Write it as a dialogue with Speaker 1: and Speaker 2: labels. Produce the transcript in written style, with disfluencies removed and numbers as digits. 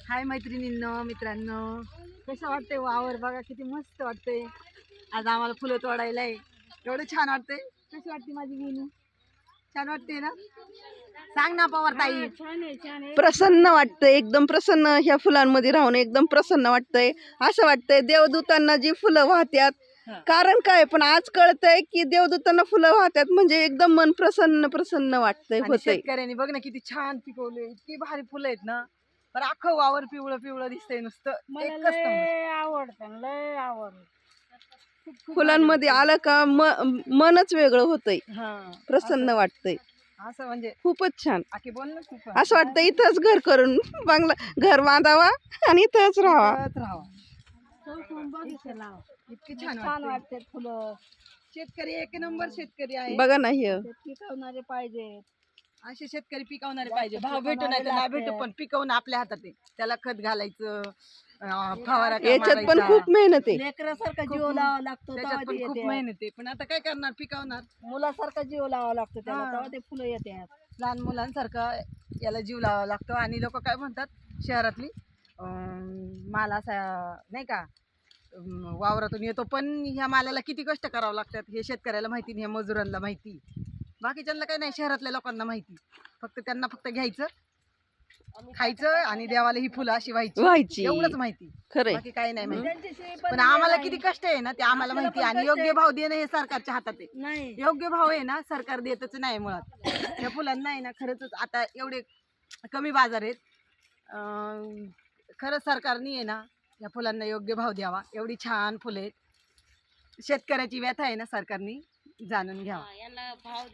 Speaker 1: हाय मैत्रिणींनो, मित्रांनो, कसं वाटतंय वावर बघा, किती मस्त वाटतंय. आज आम्हाला फुलं तोडायला आहे. एवढं छान वाटतंय. कशी वाटते माझी विनू? छान वाटते ना? सांग ना पवार ताई.
Speaker 2: प्रसन्न वाटतंय, एकदम प्रसन्न. ह्या फुलांमध्ये राहून एकदम प्रसन्न वाटतंय. असं वाटतंय देवदूतांना जी फुलं वाहत्यात, कारण काय, पण आज कळतंय की देवदूतांना फुलं वाहत्यात म्हणजे एकदम मन प्रसन्न प्रसन्न वाटतंय.
Speaker 1: आणि
Speaker 2: होतंय
Speaker 1: शेतकऱ्यांनी बघ ना किती छान पिकवले, इतकी भारी फुलं आहेत ना. पण अख्खं वावर पिवळं पिवळं दिसतंय नुसतं. एकच
Speaker 3: लय आवडतं, लय आवडतं.
Speaker 2: फुलांमध्ये आलं का मनच वेगळं होतंय,
Speaker 1: हा
Speaker 2: प्रसन्न वाटतंय.
Speaker 1: असं म्हणजे
Speaker 2: खूपच छान.
Speaker 1: आखी बोल ना खूप
Speaker 2: असं वाटतं इथंच घर करून बंगला घर बांधावा आणि इथंच राहावा.
Speaker 1: राहावा. इतकी छान वाटते फुलं. शेतकरी एक नंबर शेतकरी आहे.
Speaker 2: बघा ना हे
Speaker 3: पिकवणारे पाहिजे.
Speaker 1: असे शेतकरी पिकवणारे पाहिजे. भाव भेटू नाही तर नाही भेटू, पण पिकवणं आपल्या हातात आहे. त्याला खत घालायचं, फवारा
Speaker 2: याच्यात पण खूप मेहनत आहे.
Speaker 3: लेकरासारखा जीव लावावा लागतो,
Speaker 1: त्याच्यात
Speaker 3: तेव्हा
Speaker 1: पण
Speaker 3: ते
Speaker 1: खूप
Speaker 3: येते.
Speaker 1: मेहनत आहे. पण आता काय करणार, पिकवणार.
Speaker 3: मुलासारखा जीव लावावा लागतो त्याला,
Speaker 1: हा.
Speaker 3: तेव्हा ते फुलं येते.
Speaker 1: लहान मुलांसारखं याला जीव लावावा लागतो. आणि लोक काय म्हणतात शहरातली, माल असा नाही का वावरातून येतो, पण ह्या मालाला किती कष्ट करावं लागतात हे शेतकऱ्याला माहिती नाही, ह्या मजुरांना माहिती. बाकीच्यांना काय नाही, शहरातल्या लोकांना माहिती. फक्त त्यांना फक्त घ्यायचं, खायचं आणि देवाला ही फुलं अशी व्हायची, एवढंच माहिती.
Speaker 2: खरंय.
Speaker 1: बाकी काही नाही माहिती. पण आम्हाला किती कष्ट आहे ना ते आम्हाला माहिती. आणि योग्य भाव देणं हे सरकारच्या हातात आहे.
Speaker 3: नाही
Speaker 1: योग्य भाव आहे ना सरकार देतच नाही मुळात. या फुलांना आहे ना खरंच आता एवढे कमी बाजार आहेत. खरंच सरकारने आहे ना या फुलांना योग्य भाव द्यावा. एवढी छान फुले आहेत. शेतकऱ्याची व्यथा आहे ना सरकारने जाणून घ्यावा.